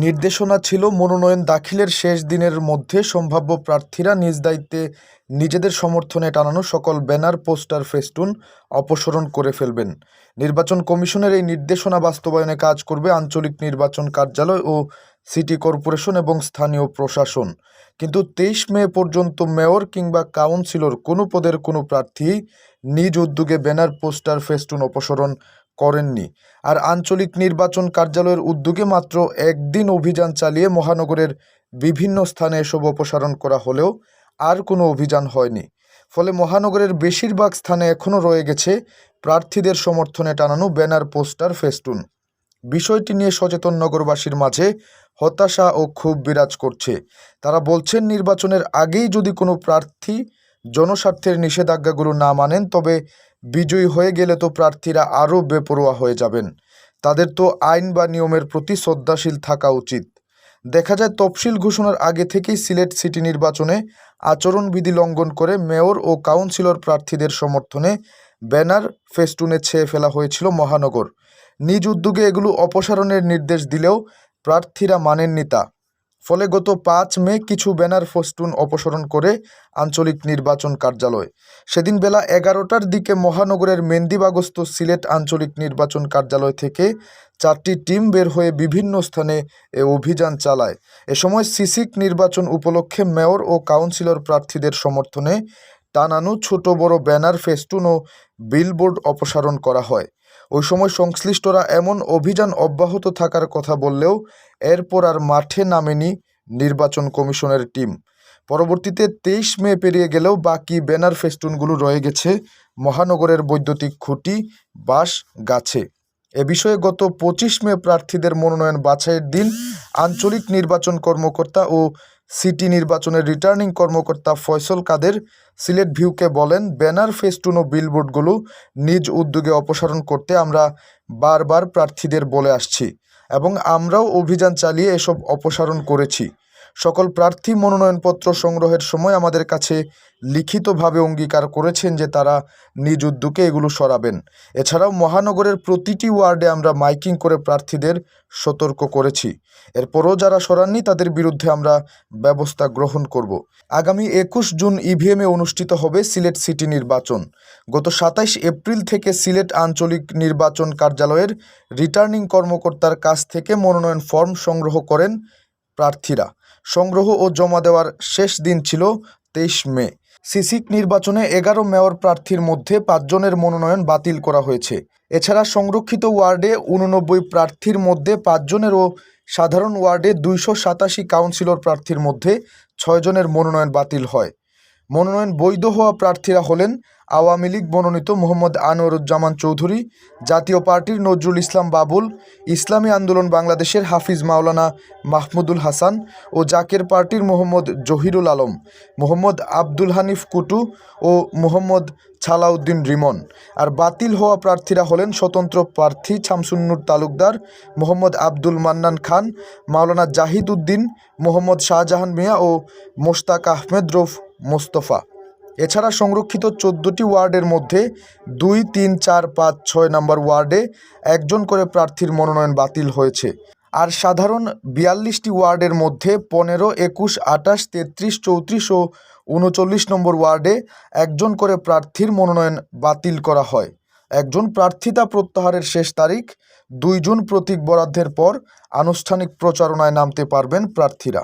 নির্দেশনা ছিল মনোনয়ন দাখিলের শেষ দিনের মধ্যে সম্ভাব্য প্রার্থীরা নিজ দায়িত্বে নিজেদের সমর্থনে টানানো সকল ব্যানার, পোস্টার, ফেস্টুন অপসারণ করে ফেলবেন। নির্বাচন কমিশনের এই নির্দেশনা বাস্তবায়নে কাজ করবে আঞ্চলিক নির্বাচন কার্যালয় ও সিটি কর্পোরেশন এবং স্থানীয় প্রশাসন। কিন্তু 23 মে পর্যন্ত মেয়র কিংবা কাউন্সিলর কোনো পদের কোনো প্রার্থী নিজ উদ্যোগে ব্যানার, পোস্টার, ফেস্টুন অপসারণ করেননি। আর আঞ্চলিক নির্বাচন কার্যালয়ের উদ্যোগে মাত্র একদিন অভিযান চালিয়ে মহানগরের বিভিন্ন স্থানে এসব অপসারণ করা হলেও আর কোনো অভিযান হয়নি। ফলে মহানগরের বেশিরভাগ স্থানে এখনও রয়ে গেছে প্রার্থীদের সমর্থনে টানানো ব্যানার, পোস্টার, ফেস্টুন। বিষয়টি নিয়ে সচেতন নগরবাসীর মাঝে হতাশা ও ক্ষোভ বিরাজ করছে। তারা বলছেন, নির্বাচনের আগেই যদি কোনো প্রার্থী জনস্বার্থের নিষেধাজ্ঞাগুলো না মানেন, তবে বিজয়ী হয়ে গেলে তো প্রার্থীরা আরও বেপরোয়া হয়ে যাবেন। তাদের তো আইন বা নিয়মের প্রতি শ্রদ্ধাশীল থাকা উচিত। দেখা যায়, তফসিল ঘোষণার আগে থেকেই সিলেট সিটি নির্বাচনে আচরণবিধি লঙ্ঘন করে মেয়র ও কাউন্সিলর প্রার্থীদের সমর্থনে ব্যানার, ফেস্টুনে ছেয়ে ফেলা হয়েছিল মহানগর। নিজ উদ্যোগে এগুলো অপসারণের নির্দেশ দিলেও প্রার্থীরা মানেননি তা। ফলে গত 5 মে কিছু ব্যানার, ফেস্টুন অপসারণ করে আঞ্চলিক নির্বাচন কার্যালয়। সেদিন বেলা 11টার দিকে মহানগরের মেন্দিবাগস্থ সিলেট আঞ্চলিক নির্বাচন কার্যালয় থেকে 4টি টিম বের হয়ে বিভিন্ন স্থানে এ অভিযান চালায়। এ সময় সিসিক নির্বাচন উপলক্ষে মেয়র ও কাউন্সিলর প্রার্থীদের সমর্থনে টানানো ছোট বড় ব্যানার, ফেস্টুন ও বিলবোর্ড অপসারণ করা হয়। ওই সময় সংশ্লিষ্টরা এমন অভিযান অব্যাহত থাকার কথা বললেও এরপর আর মাঠে নামেনি নির্বাচন কমিশনের টিম। পরবর্তীতে 23 মে পেরিয়ে গেলেও বাকি ব্যানার, ফেস্টুনগুলো রয়ে গেছে মহানগরের বৈদ্যুতিক খুঁটি, বাঁশ, গাছে। এ বিষয়ে গত 25 মে প্রার্থীদের মনোনয়ন বাছাইয়ের দিন আঞ্চলিক নির্বাচন কর্মকর্তা ও সিটি নির্বাচনের রিটার্নিং কর্মকর্তা ফয়সল কাদের সিলেট ভিউকে বলেন, ব্যানার, ফেস্টুন ও বিলবোর্ডগুলো নিজ উদ্যোগে অপসারণ করতে আমরা বারবার প্রার্থীদের বলে আসছি এবং আমরাও অভিযান চালিয়ে এসব অপসারণ করেছি। সকল প্রার্থী মনোনয়নপত্র সংগ্রহের সময় আমাদের কাছে লিখিতভাবে অঙ্গীকার করেছেন যে তারা নিজ উদ্যোগে এগুলো সরাবেন। এছাড়াও মহানগরের প্রতিটি ওয়ার্ডে আমরা মাইকিং করে প্রার্থীদের সতর্ক করেছি। এরপরও যারা সরাননি তাদের বিরুদ্ধে আমরা ব্যবস্থা গ্রহণ করব। আগামী 21 জুন ইভিএমে অনুষ্ঠিত হবে সিলেট সিটি নির্বাচন। গত 27 এপ্রিল থেকে সিলেট আঞ্চলিক নির্বাচন কার্যালয়ের রিটার্নিং কর্মকর্তার কাছ থেকে মনোনয়ন ফর্ম সংগ্রহ করেন প্রার্থীরা। সংগ্রহ ও জমা দেওয়ার শেষ দিন ছিল 23 মে। সিসিক নির্বাচনে 11 মেয়র প্রার্থীর মধ্যে 5 জনের মনোনয়ন বাতিল করা হয়েছে। এছাড়া সংরক্ষিত ওয়ার্ডে 89 প্রার্থীর মধ্যে 5 জনের ও সাধারণ ওয়ার্ডে 287 কাউন্সিলর প্রার্থীর মধ্যে 6 জনের মনোনয়ন বাতিল হয়। মনোনয়ন বৈধ হওয়া প্রার্থীরা হলেন আওয়ামী লীগ মনোনীত মোহাম্মদ আনোয়ারুজ্জামান চৌধুরী, জাতীয় পার্টির নজরুল ইসলাম বাবুল, ইসলামী আন্দোলন বাংলাদেশের হাফিজ মাওলানা মাহমুদুল হাসান ও জাকের পার্টির মোহাম্মদ জহিরুল আলম, মোহাম্মদ আব্দুল হানিফ কুটু ও মোহাম্মদ ছালাউদ্দিন রিমন। আর বাতিল হওয়া প্রার্থীরা হলেন স্বতন্ত্র প্রার্থী শামসুন্নুর তালুকদার, মোহাম্মদ আব্দুল মান্নান খান, মাওলানা জাহিদ উদ্দিন, মোহাম্মদ শাহজাহান মিয়া ও মোশতাক আহমেদ রৌফ মোস্তফা। এছাড়া সংরক্ষিত 14টি ওয়ার্ডের মধ্যে 2, 3, 4, 5, 6 নম্বর ওয়ার্ডে 1 জন করে প্রার্থীর মনোনয়ন বাতিল হয়েছে। আর সাধারণ 42টি ওয়ার্ডের মধ্যে 15, 21, 28, 33, 34 ও 39 নম্বর ওয়ার্ডে 1 জন করে প্রার্থীর মনোনয়ন বাতিল করা হয়। 1 জন প্রার্থিতা প্রত্যাহারের শেষ তারিখ 2 জুন। প্রতীক বরাদ্দের পর আনুষ্ঠানিক প্রচারণায় নামতে পারবেন প্রার্থীরা।